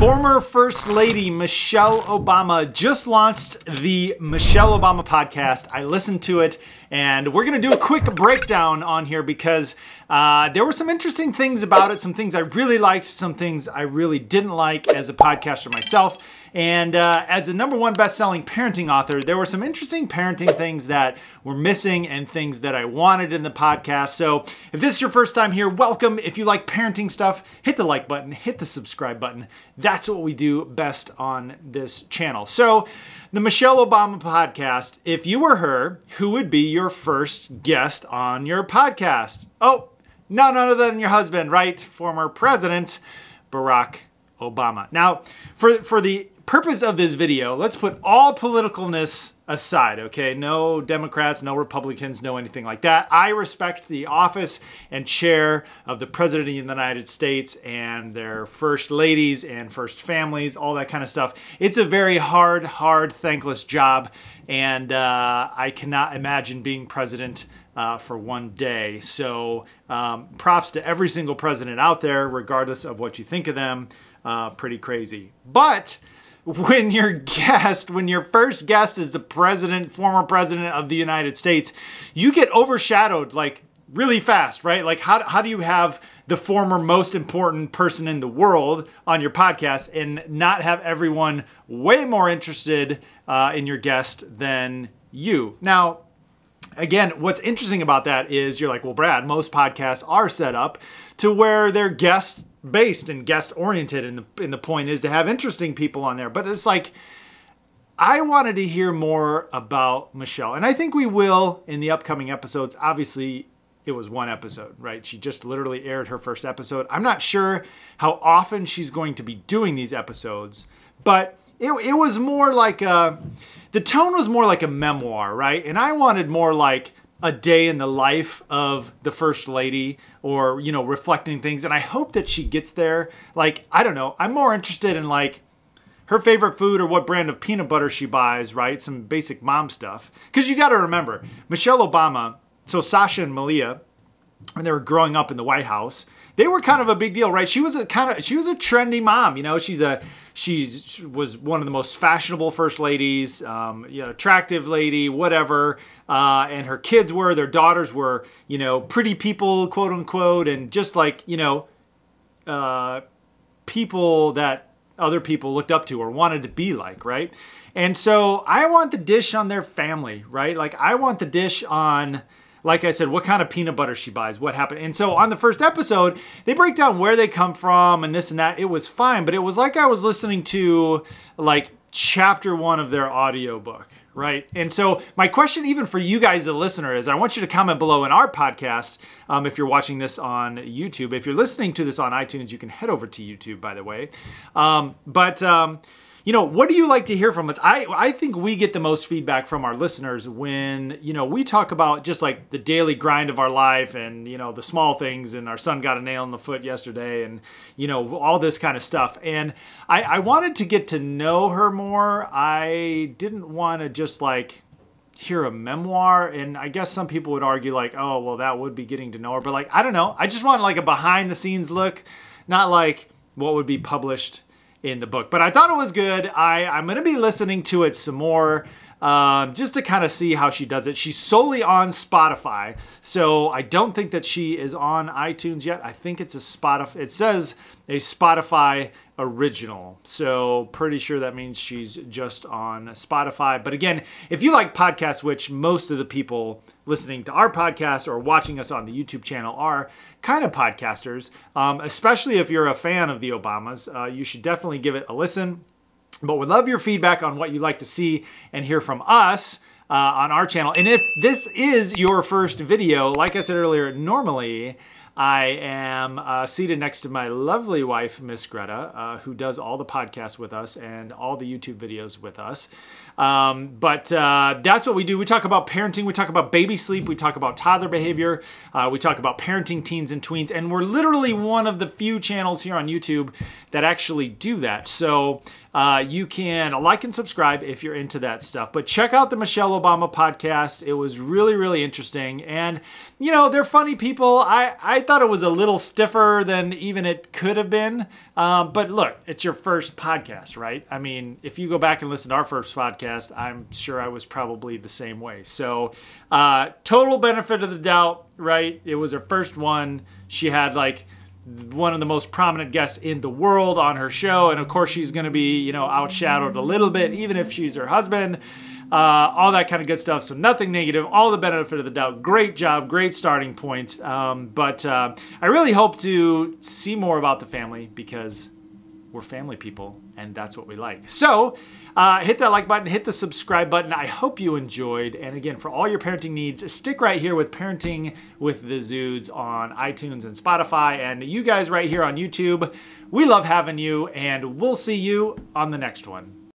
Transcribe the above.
Former First Lady Michelle Obama just launched the Michelle Obama podcast. I listened to it, and we're going to do a quick breakdown on here because there were some interesting things about it, some things I really liked, some things I really didn't like as a podcaster myself. And as a #1 best-selling parenting author, there were some interesting parenting things that were missing and things that I wanted in the podcast. So if this is your first time here, welcome. If you like parenting stuff, hit the like button, hit the subscribe button. That's what we do best on this channel. So the Michelle Obama podcast, if you were her, who would be your first guest on your podcast? Oh, none other than your husband, right? Former President Barack Obama. Now, for the purpose of this video, let's put all politicalness aside, okay? No Democrats, no Republicans, no anything like that. I respect the office and chair of the President of the United States and their first ladies and first families, all that kind of stuff. It's a very hard, thankless job, and I cannot imagine being president for one day. So props to every single president out there, regardless of what you think of them. Pretty crazy. But when your first guest is the president, former president of the United States, you get overshadowed like really fast, right? Like how do you have the former most important person in the world on your podcast and not have everyone way more interested in your guest than you? Now, again, what's interesting about that is you're like, well, Brad, most podcasts are set up to where they're guest based and guest oriented, and the point is to have interesting people on there. But it's like, I wanted to hear more about Michelle, and I think we will in the upcoming episodes. Obviously, it was one episode, right? She just literally aired her first episode. I'm not sure how often she's going to be doing these episodes, but it was more like the tone was more like a memoir, right? And I wanted more like a day in the life of the First Lady, or, you know, reflecting things. And I hope that she gets there. Like, I don't know. I'm more interested in like her favorite food or what brand of peanut butter she buys, right? Some basic mom stuff. Because you got to remember, Michelle Obama, so Sasha and Malia, when they were growing up in the White House, they were kind of a big deal, right? She was a trendy mom, you know. She was one of the most fashionable first ladies, you know, attractive lady, whatever. And her kids were, their daughters were, you know, pretty people, quote unquote, and just like, you know, people that other people looked up to or wanted to be like, right? And so I want the dish on their family, right? Like I want the dish on, like I said, what kind of peanut butter she buys, what happened. And so on the first episode, they break down where they come from and this and that. It was fine, but it was like I was listening to like chapter 1 of their audiobook, right? And so my question even for you guys, the listener, is I want you to comment below in our podcast if you're watching this on YouTube. If you're listening to this on iTunes, you can head over to YouTube, by the way. You know, what do you like to hear from us? I think we get the most feedback from our listeners when, you know, we talk about just like the daily grind of our life and, you know, the small things, and our son got a nail in the foot yesterday and, you know, all this kind of stuff. And I wanted to get to know her more. I didn't want to just like hear a memoir. And I guess some people would argue like, oh, well, that would be getting to know her. But like, I don't know. I just want like a behind the scenes look, not like what would be published in the book. But I thought it was good. I'm going to be listening to it some more just to kind of see how she does it. She's solely on Spotify, so I don't think that she is on iTunes yet. I think it's a Spotify. It says a Spotify original, so pretty sure that means she's just on Spotify. But again, if you like podcasts, which most of the people listening to our podcast or watching us on the YouTube channel are kind of podcasters, especially if you're a fan of the Obamas, you should definitely give it a listen. But we'd love your feedback on what you'd like to see and hear from us on our channel. And if this is your first video, like I said earlier, normally I am seated next to my lovely wife, Miss Greta, who does all the podcasts with us and all the YouTube videos with us. But that's what we do. We talk about parenting. We talk about baby sleep. We talk about toddler behavior. We talk about parenting teens and tweens. And we're literally one of the few channels here on YouTube that actually do that. So you can like and subscribe if you're into that stuff. But check out the Michelle Obama podcast. It was really, really interesting. And, you know, they're funny people. I I thought it was a little stiffer than even it could have been. But look, it's your first podcast, right? I mean, if you go back and listen to our first podcast, I'm sure I was probably the same way. So total benefit of the doubt, right? It was her first one. She had like one of the most prominent guests in the world on her show. And of course, she's going to be, you know, outshadowed a little bit, even if she's her husband. All that kind of good stuff. So nothing negative, all the benefit of the doubt. Great job, great starting point. But I really hope to see more about the family because we're family people and that's what we like. So hit that like button, hit the subscribe button. I hope you enjoyed. And again, for all your parenting needs, stick right here with Parenting with the Zudes on iTunes and Spotify. And you guys right here on YouTube, we love having you and we'll see you on the next one.